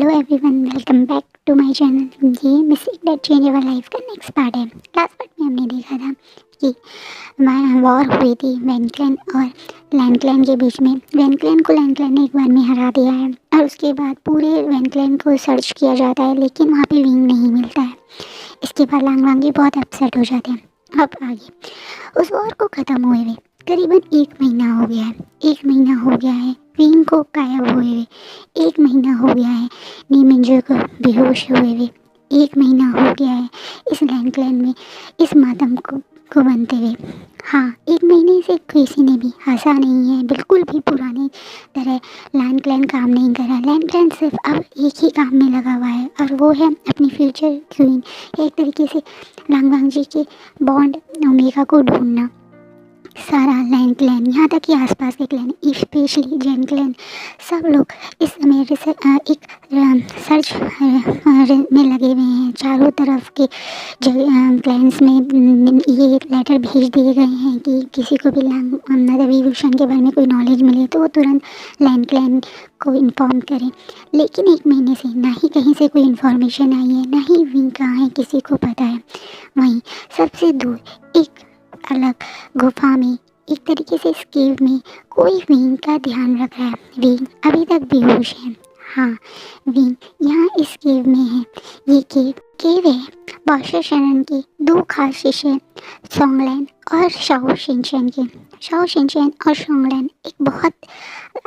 Hello everyone, welcome back to my channel. ये mistake that change our life का next part है। Last part में हमने देखा था कि वॉर हुई थी वैन और लैंड के बीच में। वैन को लैंड ने एक बार में हरा दिया है और उसके बाद पूरे वैन को सर्च किया जाता है, लेकिन वहाँ पे विंग नहीं मिलता है। इसके बाद लांग बहुत अपसेट हो जाते हैं। अब आगे उस वॉर को ख़त्म हुए हुए करीबन 1 महीना हो गया है। 1 महीना हो गया है विंग को गायब हुए हुए। 1 महीना हो गया है नीमिंजो को बेहोश हुए हुए। 1 महीना हो गया है इस लैंड में इस मातम को बनते हुए। हाँ, 1 महीने से किसी ने भी हंसा नहीं है, बिल्कुल भी पुरानी तरह लैंड काम नहीं कर रहा। लैंड सिर्फ अब एक ही काम में लगा हुआ है और वो है अपनी फ्यूचर क्वीन, एक तरीके से लांग जी के बॉन्ड ओमेगा को ढूंढना। सारा लैंड क्लैन, यहाँ तक कि आसपास के क्लैन, स्पेशली जेन क्लैन, सब लोग इस समय एक सर्च में लगे हुए हैं। चारों तरफ के क्लैंस में ये लेटर भेज दिए गए हैं कि किसी को भी विभूषण के बारे में कोई नॉलेज मिले तो वो तुरंत लैंड क्लैन को इन्फॉर्म करें। लेकिन 1 महीने से ना ही कहीं से कोई इन्फॉर्मेशन आई है, ना ही विंग कहाँ है किसी को पता है। वहीं सबसे दूर एक अलग गुफा में, एक तरीके से इस केव में कोई विंग का ध्यान रख रहा है। विंग अभी तक बेहोश है। हाँ, विंग यहाँ इस केव में है। ये केव है बादशाह शरण के 2 खास शिष्य सोंगलैन और शाओ शिनचैन के। शाओ शिनचैन और सोंगलैन एक बहुत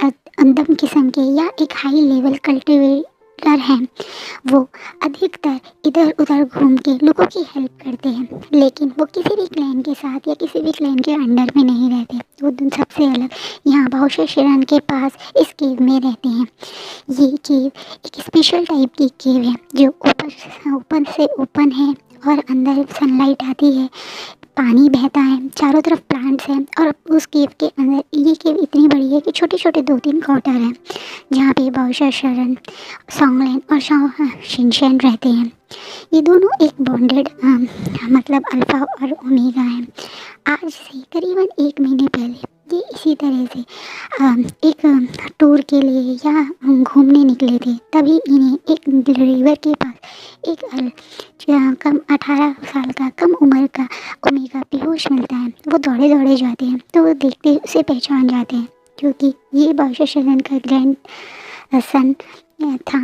अंदम किस्म के या एक हाई लेवल कल्टिवेटर हैं। वो अधिकतर इधर उधर घूम के लोगों की हेल्प करते हैं, लेकिन वो किसी भी क्लैन के साथ या किसी भी क्लैन के अंडर में नहीं रहते। वो सबसे अलग यहाँ बादशाह शरण के पास इस केव में रहते हैं। ये केव एक स्पेशल टाइप की केव है जो ऊपर से ओपन है और अंदर सनलाइट आती है, पानी बहता है, चारों तरफ प्लांट्स हैं। और उस केव के अंदर ये केव इतनी बड़ी है कि छोटे छोटे 2-3 क्वार्टर हैं जहाँ पे बादशाह शरण, सोंगलैन और शाओ शिनचैन रहते हैं। ये दोनों एक बॉन्डेड मतलब अल्फा और ओमेगा हैं। आज से करीबन 1 महीने पहले ये इसी तरह से एक टूर के लिए या घूमने निकले थे। तभी इन्हें एक रिवर के पास एक कम 18 साल का कम उम्र का ओमेगा बेहोश मिलता है। वो दौड़े दौड़े जाते हैं तो वो देखते उसे पहचान जाते हैं, क्योंकि ये बादशाह शरण का ग्रैंड सन था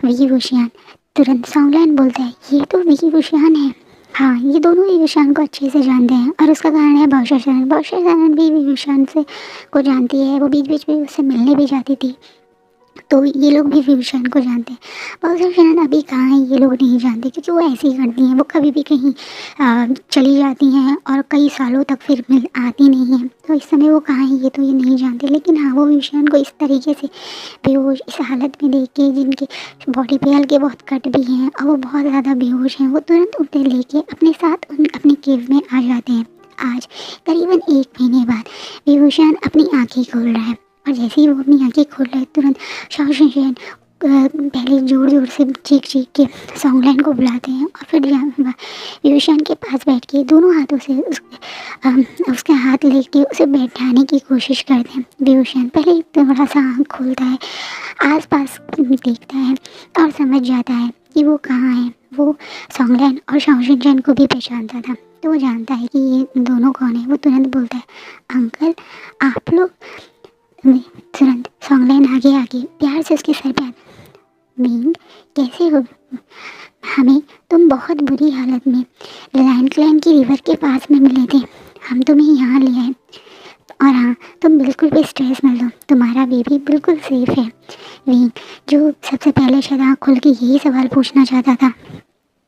विभूषण। तुरंत सोंगलैन बोलता है ये तो विभूषण है। हाँ, ये दोनों विभूषण को अच्छे से जानते हैं और उसका कारण है बादशाह शरण। बादशाह शरण भी विभूषण से को जानती है, वो बीच बीच में उससे मिलने भी जाती थी, तो ये लोग भी विभूषण को जानते हैं। बादशाह शरण अभी कहाँ है ये लोग नहीं जानते, क्योंकि वो ऐसी ही करती हैं। वो कभी भी कहीं चली जाती हैं और कई सालों तक फिर मिल आती नहीं हैं। तो इस समय वो कहाँ है ये तो ये नहीं जानते। लेकिन हाँ, वो विभूषण को इस तरीके से बेहोश इस हालत में देख के, जिनके बॉडी पे हल्के बहुत कट भी हैं और वो बहुत ज़्यादा बेहोश हैं, वो तुरंत उठे लेके अपने साथ अपने केव में आ जाते हैं। आज करीबन 1 महीने बाद विभूषण अपनी आँखें खोल रहा है और जैसे ही वो अपनी आँखें खोल रहा है तुरंत शाओ शिनचैन पहले ज़ोर ज़ोर से चीख के सोंगलैन को बुलाते हैं और फिर विभूषण के पास बैठ के दोनों हाथों से उसके हाथ लेके उसे बैठाने की कोशिश करते हैं। विभूषण पहले थोड़ा सा आँख खोलता है, आसपास देखता है और समझ जाता है कि वो कहाँ है। वो सोंगलैन और शाओ शिनचैन को भी पहचानता था, तो वो जानता है कि ये दोनों कौन है। वो तुरंत बोलता है अंकल आप लोग। तुरंत सोंगलैन आगे प्यार से उसके सर पे विंग कैसे हो? हमें तुम बहुत बुरी हालत में लैंड की रिवर के पास में मिले थे, हम तुम्हें यहाँ ले आए। और हाँ, तुम बिल्कुल भी स्ट्रेस मत लो, तुम्हारा बेबी बिल्कुल सेफ है। विंग जो सबसे पहले शायद आँख खुल के यही सवाल पूछना चाहता था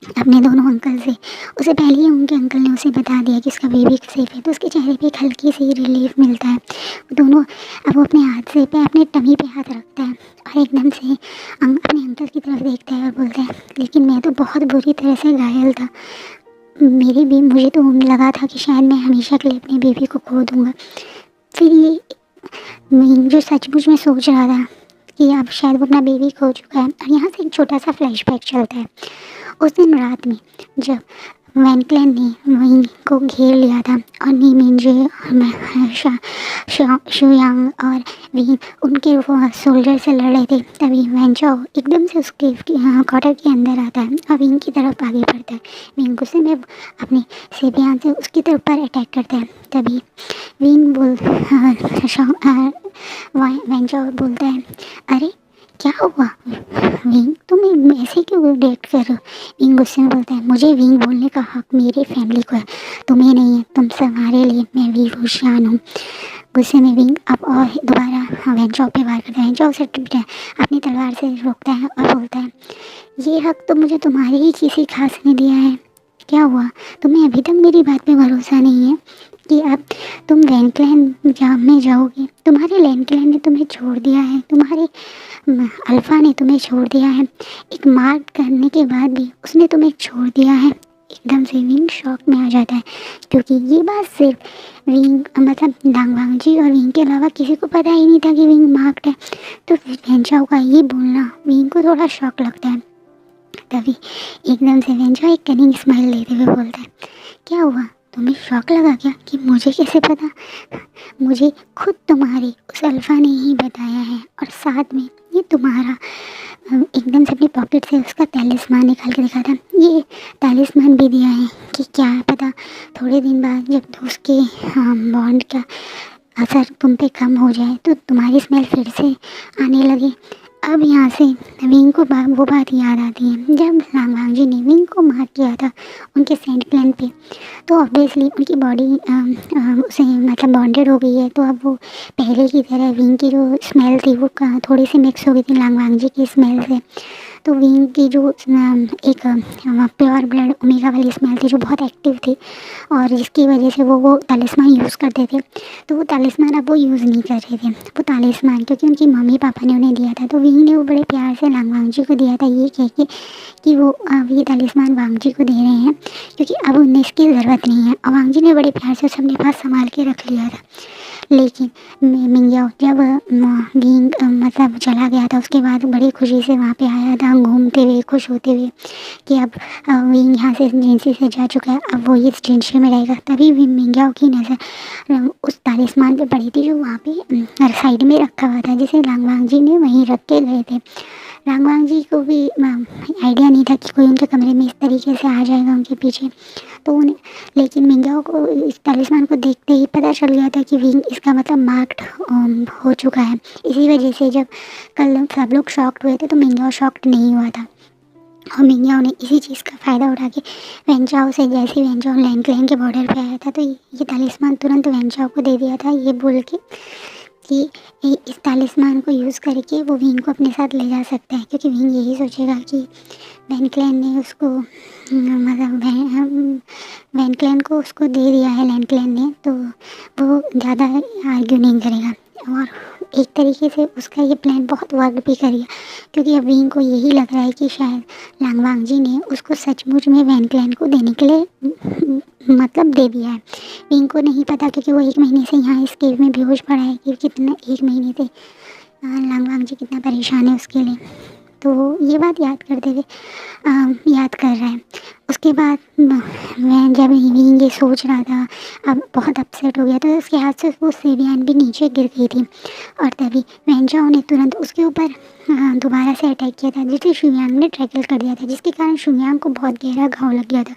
अपने दोनों अंकल से, उसे पहले ही उनके अंकल ने उसे बता दिया कि उसका बेबी सेफ है, तो उसके चेहरे पे एक हल्की सी रिलीफ मिलता है। दोनों अब वो अपने हाथ से अपनी टमी पे हाथ रखता है और एकदम से अपने अंकल की तरफ देखता है और बोलता है लेकिन मैं तो बहुत बुरी तरह से घायल था, मुझे तो लगा था कि शायद मैं हमेशा के लिए अपने बेबी को खो दूँगा। फिर ये जो सचमुच में सोच रहा था कि अब शायद वो अपना बेबी खो चुका है। और यहाँ से एक छोटा सा फ्लैशबैक चलता है। उस दिन रात में जब वैन ने विंग को घेर लिया था और नी मिंजे और शुयांग और विंग उनके वो सोल्जर से लड़ रहे थे। तभी वैन चाओ एकदम से उसके क्वार्टर के अंदर आता है और विंग की तरफ आगे बढ़ता है। विंग गुस्से में अपने सेबियान से उसकी तरफ पर अटैक करता है। तभी विंग वैन चाओ बोलता है, अरे क्या हुआ विंग, तुम ऐसे क्यों रिएक्ट कर रहे हो? विंग गुस्से में बोलता है, मुझे विंग बोलने का हक मेरी फैमिली को है, तुम्हें नहीं है, तुम तुम्हारे लिए मैं वीर हुशियान हूँ। गुस्से में विंग अब और दोबारा वेंचाओ पे वार करता है। वेंचाओ उसे अपनी तलवार से रोकता है और बोलता है, ये हक तो मुझे तुम्हारे ही किसी खास ने दिया है। क्या हुआ, तुम्हें अभी तक मेरी बात पे भरोसा नहीं है कि अब तुम वैनक्लैन में जाओगे? तुम्हारे लैंडक्लैन ने तुम्हें छोड़ दिया है, तुम्हारे अल्फ़ा ने तुम्हें छोड़ दिया है, एक मार करने के बाद भी उसने तुम्हें छोड़ दिया है। एकदम से विंग शॉक में आ जाता है क्योंकि ये बात सिर्फ विंग मतलब डांगवांग जी और विंग के अलावा किसी को पता ही नहीं था कि विंग मार्क्ड है। तो वेंचाओ का ये बोलना विंग को थोड़ा शॉक लगता है। तभी एकदम से वेंचाओ एक कनिंग स्माइल लेते हुए बोलता है, क्या हुआ, तुम्हें शौक लगा क्या कि मुझे कैसे पता? मुझे खुद तुम्हारे उस अल्फ़ा ने ही बताया है और साथ में ये तुम्हारा एकदम से अपनी पॉकेट से उसका तलिस्मान निकाल के दिखा था। ये तलिस्मान भी दिया है कि क्या पता थोड़े दिन बाद जब उसके बॉन्ड का असर तुम पे कम हो जाए तो तुम्हारी स्मेल फिर से आने लगे। अब यहाँ से विंग को वो बात याद आती है जब लांगवांग जी ने विंग को मार किया था उनके सेंट प्लान पे। तो ऑब्वियसली उनकी बॉडी उसे मतलब बॉन्डेड हो गई है। तो अब वो पहले की तरह विंग की जो स्मेल थी वो थोड़ी सी मिक्स हो गई थी लांगवांग जी की स्मेल से। तो विंग की जो एक प्योर ब्लड ओमेगा वाली स्मेल थी जो बहुत एक्टिव थी और जिसकी वजह से वो तालिस्मान यूज़ करते थे। तो वो तालिस्मान अब वो यूज़ नहीं कर रहे थे वो तालिस्मान, क्योंकि उनकी मम्मी पापा ने उन्हें दिया था। तो विंग ने वो बड़े प्यार से लांगवांग जी को दिया था, ये कह के कि वो अब ये तालिस्मान वांग जी को दे रहे हैं क्योंकि अब उन्हें इसकी ज़रूरत नहीं है। और वांग जी ने बड़े प्यार से उसे अपने पास संभाल के रख लिया था। लेकिन मिंग्याओ जब विंग मतलब चला गया था उसके बाद बड़ी खुशी से वहाँ पे आया था घूमते हुए खुश होते हुए कि अब विंग यहाँ से जिनसी से जा चुका है, अब वो इस जिनसी में रहेगा। तभी भी मिंग्याओ की नज़र उस तालिस्मान पे पड़ी थी जो वहाँ पे साइड में रखा हुआ था जिसे लांगवांग जी ने वहीं रख के गए थे। लांगवांग जी को भी आइडिया नहीं था कि कोई उनके कमरे में इस तरीके से आ जाएगा उनके पीछे। तो उन्हें लेकिन मिंग्याओ को इस तालिस्मान को देखते ही पता चल गया था कि विंग इसका मतलब मार्क्ड हो चुका है। इसी वजह से जब कल सब लोग शॉक्ड हुए थे तो मिंग्याओ शॉक्ड नहीं हुआ था। और मिंग्याओ ने इसी चीज़ का फ़ायदा उठा के वेंचाओ से जैसे वेंचाओ लैंडक्लैन के बॉर्डर पे आया था तो ये तालिस्मान तुरंत वेंचाओ को दे दिया था, ये बोल के कि इस तालिस्मान को यूज़ करके वो विंग को अपने साथ ले जा सकता है। क्योंकि विंग यही सोचेगा कि वैनक्लैन ने उसको मतलब वैनक्लैन को उसको दे दिया है लैंडक्लैन ने, तो वो ज़्यादा आर्ग्यू नहीं करेगा और एक तरीके से उसका ये प्लान बहुत वर्क भी करेगा। क्योंकि अब विंग को यही लग रहा है कि शायद लांगवांग जी ने उसको सचमुच में वैनक्लैन को देने के लिए मतलब दे दिया है। विंग को नहीं पता क्योंकि वो 1 महीने से यहाँ इस केव में बेहोश पड़ा है कि कितना 1 महीने से लांगवांग जी कितना परेशान है उसके लिए। तो ये बात याद करते हुए याद कर रहा है। उसके बाद मैं जब विंग ये सोच रहा था अब बहुत अपसेट हो गया तो उसके हाथ से वो सेबियान भी नीचे गिर गई थी और तभी वेंचाओ ने तुरंत उसके ऊपर दोबारा से अटैक किया था जिसे शुयांग ने टैकल कर दिया था, जिसके कारण शुयांग को बहुत गहरा घाव लग गया था।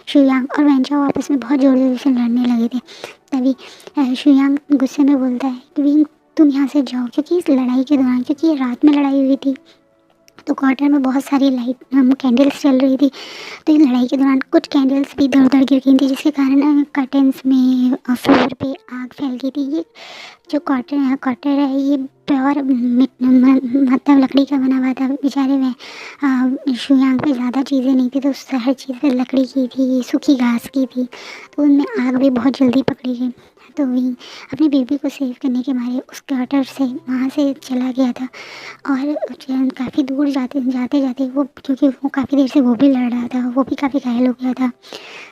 शुयांग और वेंचाओ आपस में बहुत जोर जोर से लड़ने लगे थे। तभी शुयांग गुस्से में बोलता है कि विंग तुम यहाँ से जाओ, क्योंकि इस लड़ाई के दौरान क्योंकि ये रात में लड़ाई हुई थी तो क्वार्टर में बहुत सारी लाइट कैंडल्स चल रही थी। तो इस लड़ाई के दौरान कुछ कैंडल्स भी इधर उधर गिर गई थी जिसके कारण कर्टन्स में फ्लोर पे आग फैल गई थी। ये जो क्वार्टर है ये प्योर मतलब लकड़ी का बना हुआ था। बेचारे में शुयांग पे ज़्यादा चीज़ें नहीं थी तो हर चीज़ लकड़ी की थी, सूखी घास की थी, तो उनमें आग भी बहुत जल्दी पकड़ी गई। तो विंग अपनी बेबी को सेव करने के मारे उस क्वार्टर से वहाँ से चला गया था और काफ़ी दूर जाते जाते वो क्योंकि वो काफ़ी देर से वो भी लड़ रहा था, वो भी काफ़ी घायल हो गया था।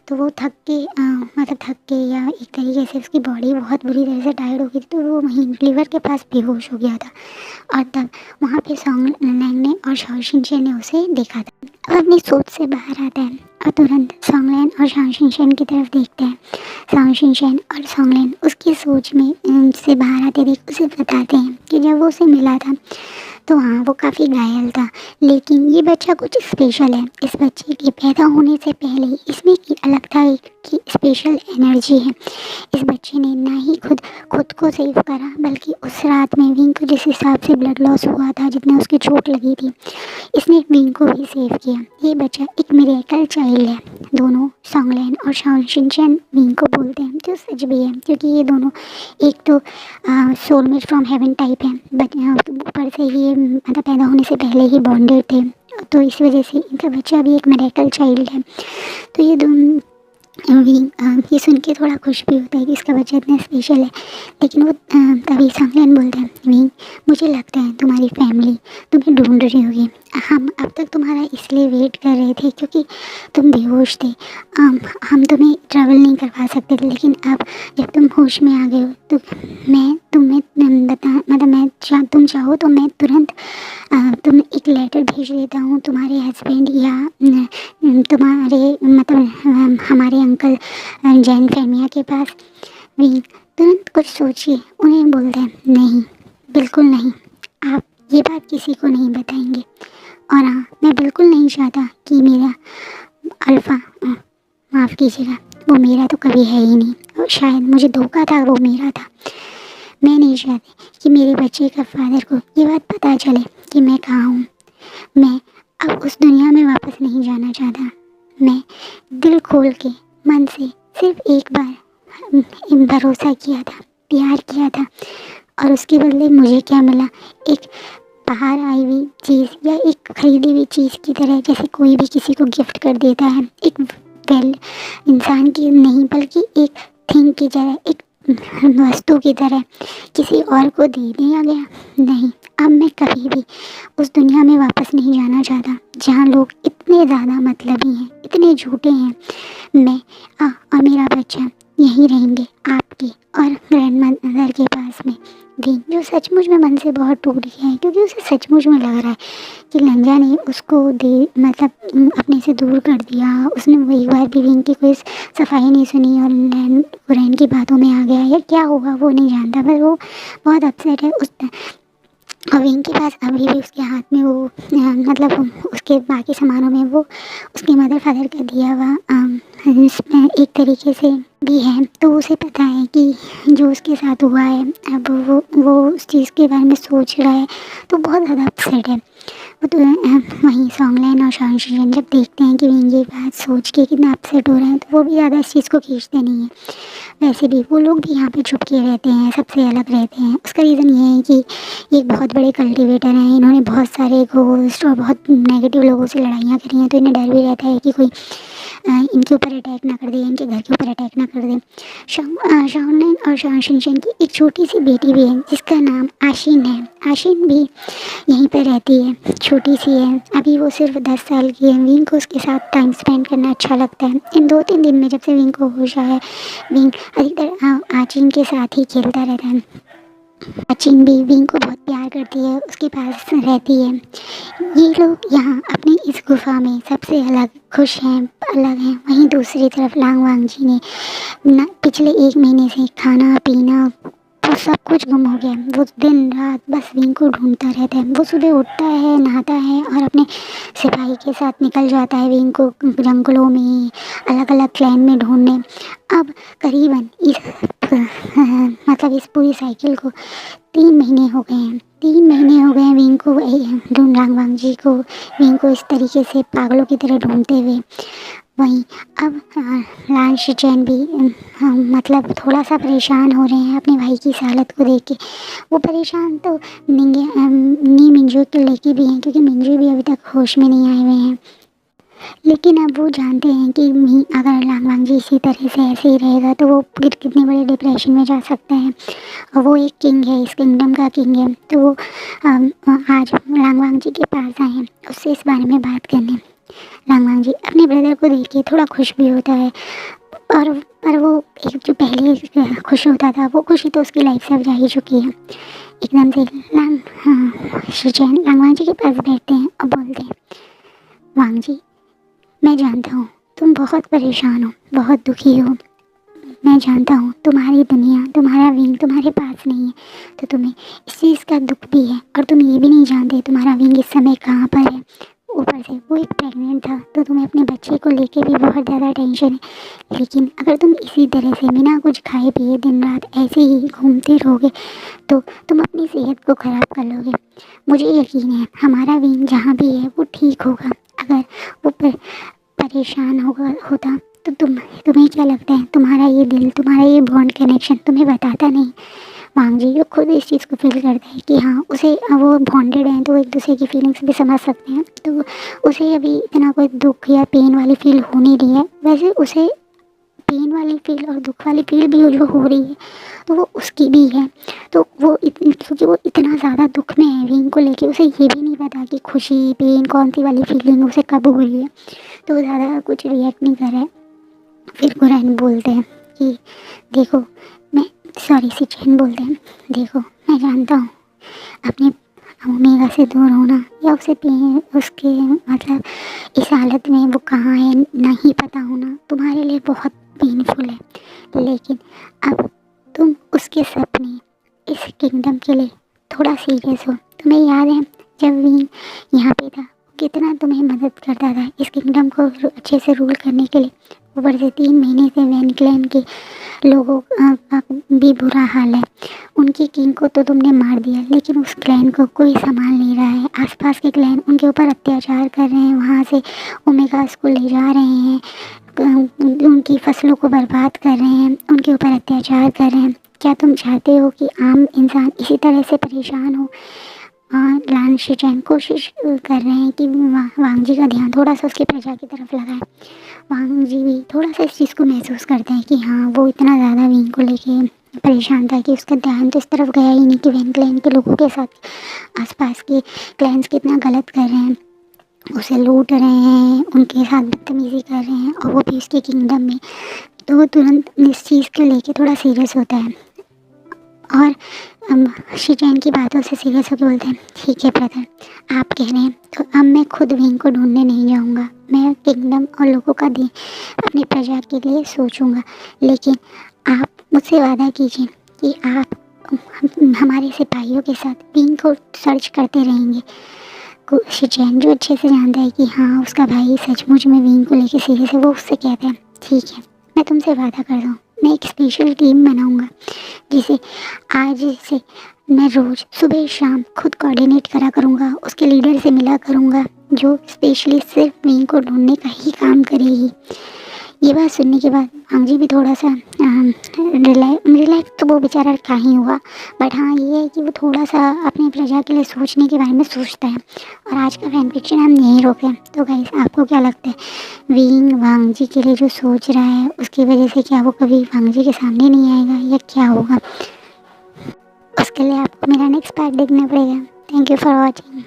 तो वो थक के या एक तरीके से उसकी बॉडी बहुत बुरी तरह से टायर्ड हो गई थी तो वो वहीं रिवर के पास बेहोश हो गया था। और तब वहाँ पे सॉन्ग लैंग ने और शाओ शिनचे ने उसे देखा था। अब अपनी सोच से बाहर आता है और तुरंत सॉन्गलैन और शाओ शिनचैन की तरफ देखता है। शाओ शिनचैन और सॉन्गलैन उसकी सोच में से बाहर आते देख उसे बताते हैं कि जब वो उसे मिला था तो हाँ वो काफ़ी घायल था, लेकिन ये बच्चा कुछ स्पेशल है। इस बच्चे के पैदा होने से पहले इसमें एक अलग था, एक की स्पेशल एनर्जी है। इस बच्चे ने ना ही खुद को सेव करा, बल्कि उस रात में विंग को जिस हिसाब से ब्लड लॉस हुआ था, जितने उसकी चोट लगी थी, इसने विंग को भी सेव किया। ये बच्चा एक मिरेकल चाइल्ड है। दोनों सॉन्गलैन और शाओ शिनचैन विंग को बोलते हैं, जो सच भी है, क्योंकि ये दोनों एक तो सोलमेट फ्रॉम हेवन टाइप है, ऊपर से ये मतलब पैदा होने से पहले ही बॉन्डेड थे, तो इस वजह से इनका बच्चा भी एक मिरेकल चाइल्ड है। तो ये दोनों ये सुन के थोड़ा खुश भी होता है कि इसका बच्चा इतना स्पेशल है। लेकिन वो तभी सॉन्गलैन बोलता है, विंग मुझे लगता है तुम्हारी फैमिली तुम्हें ढूंढ रही होगी। हम अब तक तुम्हारा इसलिए वेट कर रहे थे क्योंकि तुम बेहोश थे। हम तुम्हें ट्रैवल नहीं करवा सकते थे, लेकिन अब जब तुम होश में आ गए हो तो मैं तुम्हें तुम चाहो तो मैं तुरंत तुम्हें एक लेटर भेज देता हूँ तुम्हारे हस्बैंड या तुम्हारे मतलब हमारे अंकल जैन फैमिया के पास। विंग तुरंत कुछ सोचिए उन्हें बोलते हैं, नहीं बिल्कुल नहीं, आप ये बात किसी को नहीं बताएंगे। और हाँ, मैं बिल्कुल नहीं चाहता कि मेरा अल्फ़ा माफ़ कीजिएगा, वो मेरा तो कभी है ही नहीं, और शायद मुझे धोखा था, वो मेरा था। मैं नहीं चाहती कि मेरे बच्चे का फादर को ये बात पता चले कि मैं कहाँ हूँ। मैं अब उस दुनिया में वापस नहीं जाना चाहता। मैं दिल खोल के मन से सिर्फ एक बार भरोसा किया था, प्यार किया था, और उसके बदले मुझे क्या मिला? एक बाहर आई हुई चीज़ या एक खरीदी हुई चीज़ की तरह, जैसे कोई भी किसी को गिफ्ट कर देता है, एक वेल इंसान की नहीं बल्कि एक थिंग की तरह, एक वस्तु की तरह किसी और को दे दिया गया। नहीं, अब मैं कभी भी उस दुनिया में वापस नहीं जाना चाहता जहाँ लोग इतने ज़्यादा मतलबी हैं, इतने झूठे हैं। मैं और मेरा बच्चा यहीं रहेंगे आपके और ग्रैंड मदर के पास में। विंग जो सचमुच में मन से बहुत टूट गया है, क्योंकि उसे सचमुच में लग रहा है कि लंजा ने उसको मतलब अपने से दूर कर दिया। उसने वो एक बार भी विंग की कोई सफाई नहीं सुनी और ग्रैंड की बातों में आ गया, या क्या होगा वो नहीं जानता, पर वो बहुत अपसेट है। और विंग के पास अभी भी उसके हाथ में वो मतलब उसके बाकी सामानों में वो उसके मदर फादर का दिया हुआ एक तरीके से भी है, तो उसे पता है कि जो उसके साथ हुआ है, अब वो उस चीज़ के बारे में सोच रहा है, तो बहुत ज़्यादा अपसेट है वो। तो वहीं सॉन्गलैन और शाओ शिनचैन जब देखते हैं कि विंग ये बात सोच के कितना अपसेट हो रहा है, तो वो भी ज़्यादा इस चीज़ को खींचते नहीं है। वैसे भी वो लोग भी यहाँ पे छुप के रहते हैं, सबसे अलग रहते हैं। उसका रीज़न ये है कि ये एक बहुत बड़े कल्टिवेटर हैं, इन्होंने बहुत सारे घोस्ट और बहुत नेगेटिव लोगों से लड़ाइयाँ करी हैं, तो इन्हें डर भी रहता है कि कोई इनके ऊपर अटैक ना कर दे, इनके घर के ऊपर अटैक ना कर दे। शाओलिन और शाओ शिनचैन की एक छोटी सी बेटी भी है जिसका नाम आशिन है। आशिन भी यहीं पर रहती है, छोटी सी है, अभी वो सिर्फ 10 साल की है। विंग को उसके साथ टाइम स्पेंड करना अच्छा लगता है। इन 2-3 दिन में जब से विंग को होश आया है, विंग अधिकतर आचिन के साथ ही खेलता रहता है। आचिन भी विंग को बहुत प्यार करती है, उसके पास रहती है। ये लोग यहाँ अपनी इस गुफा में सबसे अलग खुश हैं, अलग हैं। वहीं दूसरी तरफ लांग वांग जी ने पिछले 1 महीने से खाना पीना वो सब कुछ गुम हो गया। वो दिन रात बस विंग को ढूंढता रहता है। वो सुबह उठता है, नहाता है और अपने सिपाही के साथ निकल जाता है विंग को जंगलों में, अलग अलग क्लैन में ढूंढने। अब करीबन मतलब इस पूरी साइकिल को 3 महीने हो गए हैं। 3 महीने हो गए हैं विंग को लांग वांग जी को विंग को इस तरीके से पागलों की तरह ढूंढते हुए। वहीं अब लान शिनचैन भी मतलब थोड़ा सा परेशान हो रहे हैं अपने भाई की इस हालत को देख के। वो परेशान तो नी मिंजू के लेके भी हैं, क्योंकि मिंजू भी अभी तक होश में नहीं आए हुए हैं। लेकिन अब वो जानते हैं कि अगर लांग वांग जी इसी तरह से ऐसे ही रहेगा तो वो कितने बड़े डिप्रेशन में जा सकते हैं। और वो एक किंग है, इस किंगडम का किंग है, तो वो आज लांग वांग जी के पास आए हैं उससे इस बारे में बात करने। लांग वांग जी अपने ब्रदर को देख के थोड़ा खुश भी होता है, और पर वो एक जो पहले खुश होता था वो खुशी तो उसकी लाइफ से अब जा ही चुकी है। एकदम से लांग वांग जी के पास बैठते हैं और बोलते हैं, वांग जी मैं जानता हूँ तुम बहुत परेशान हो, बहुत दुखी हो। मैं जानता हूँ तुम्हारी दुनिया, तुम्हारा विंग तुम्हारे पास नहीं है, तो तुम्हें इस चीज़ का दुख भी है। और तुम ये भी नहीं जानते तुम्हारा विंग इस समय कहाँ पर है। ऊपर से वो एक प्रेग्नेंट था, तो तुम्हें अपने बच्चे को लेके भी बहुत ज़्यादा टेंशन है। लेकिन अगर तुम इसी तरह से बिना कुछ खाए पिए दिन रात ऐसे ही घूमते रहोगे तो तुम अपनी सेहत को ख़राब कर लोगे। मुझे यकीन है हमारा विंग जहाँ भी है वो ठीक होगा। अगर वो परेशान होता तो तुम्हें क्या लगता है तुम्हारा ये दिल, तुम्हारा ये बॉन्ड कनेक्शन तुम्हें बताता नहीं। मांग जी वो खुद इस चीज़ को फील करता है कि हाँ उसे वो बॉन्डेड हैं तो एक दूसरे की फीलिंग्स भी समझ सकते हैं, तो उसे अभी इतना कोई दुख या पेन वाली फील हो नहीं रही है। वैसे उसे पेन वाली फील और दुख वाली फील भी जो हो रही है तो वो उसकी भी है। तो वो क्योंकि वो इतना ज़्यादा दुख में है विंग को लेके, उसे ये भी नहीं पता कि खुशी पेन कौन सी वाली फीलिंग उसे कब हो रही है, तो वो ज़्यादा कुछ रिएक्ट नहीं कर रहा है। फिर कुरैन बोलते हैं कि देखो मैं सॉरी सिचैन बोलते हैं, देखो मैं जानता हूँ अपने ओमेगा से दूर होना या उसे उसके मतलब इस हालत में वो कहाँ है नहीं पता होना तुम्हारे लिए बहुत पेनफुल है। लेकिन अब तुम उसके सपने इस किंगडम के लिए थोड़ा सीरियस हो। तुम्हें याद है जब विंग यहाँ पे था कितना तुम्हें मदद करता था इस किंगडम को अच्छे से रूल करने के लिए। ऊपर से 3 महीने से वैन क्लैन के लोगों का भी बुरा हाल है। उनकी किंग को तो तुमने मार दिया, लेकिन उस क्लैन को कोई संभाल नहीं रहा है। आसपास के क्लैन उनके ऊपर अत्याचार कर रहे हैं, वहाँ से ओमेगास को ले जा रहे हैं, उनकी फसलों को बर्बाद कर रहे हैं, उनके ऊपर अत्याचार कर रहे हैं। क्या तुम चाहते हो कि आम इंसान इसी तरह से परेशान हो? लान शिचैन कोशिश कर रहे हैं कि वांग जी का ध्यान थोड़ा सा उसकी प्रजा की तरफ लगाए। वांग जी भी थोड़ा सा इस चीज़ को महसूस करते हैं कि हाँ वो इतना ज़्यादा विंग को लेके परेशान था कि उसका ध्यान तो इस तरफ गया ही नहीं कि वैन क्लैन के लोगों के साथ आसपास के क्लैंस कितना गलत कर रहे हैं, उसे लूट रहे हैं, उनके साथ बदतमीज़ी कर रहे हैं, और वो भी उसके किंगडम में। तो वो तुरंत इस चीज़ को लेके थोड़ा सीरियस होता है और शिचैन की बातों से सीरियस होकर बोलते हैं ठीक है ब्रदर आप कह रहे हैं तो अब मैं खुद विंग को ढूंढने नहीं जाऊंगा। मैं किंगडम और लोगों का दिन अपनी प्रजा के लिए सोचूंगा, लेकिन आप मुझसे वादा कीजिए कि आप हमारे सिपाहियों के साथ विंग को सर्च करते रहेंगे। शिचैन जो अच्छे से जानता है कि हाँ उसका भाई सचमुच में विंग को लेके सीरियस है, वो उससे कहता है ठीक है मैं तुमसे वादा कर रहा हूँ मैं एक स्पेशल टीम बनाऊँगा जिसे आज से मैं रोज़ सुबह शाम खुद कोऑर्डिनेट करा करूँगा, उसके लीडर से मिला करूँगा जो स्पेशली सिर्फ विंग को ढूंढने का ही काम करेगी। ये बात सुनने के बाद वांग जी भी थोड़ा सा रिलैक्स तो वो बेचारा क्या ही हुआ, बट हाँ ये है कि वो थोड़ा सा अपनी प्रजा के लिए सोचने के बारे में सोचता है। और आज का फैन फिक्शन हम यहीं रोकें। तो गाइस आपको क्या लगता है विंग वांग जी के लिए जो सोच रहा है उसकी वजह से क्या वो कभी वांग जी के सामने नहीं आएगा या क्या होगा? उसके लिए आपको मेरा नेक्स्ट पार्ट देखना पड़ेगा। Thank you for watching.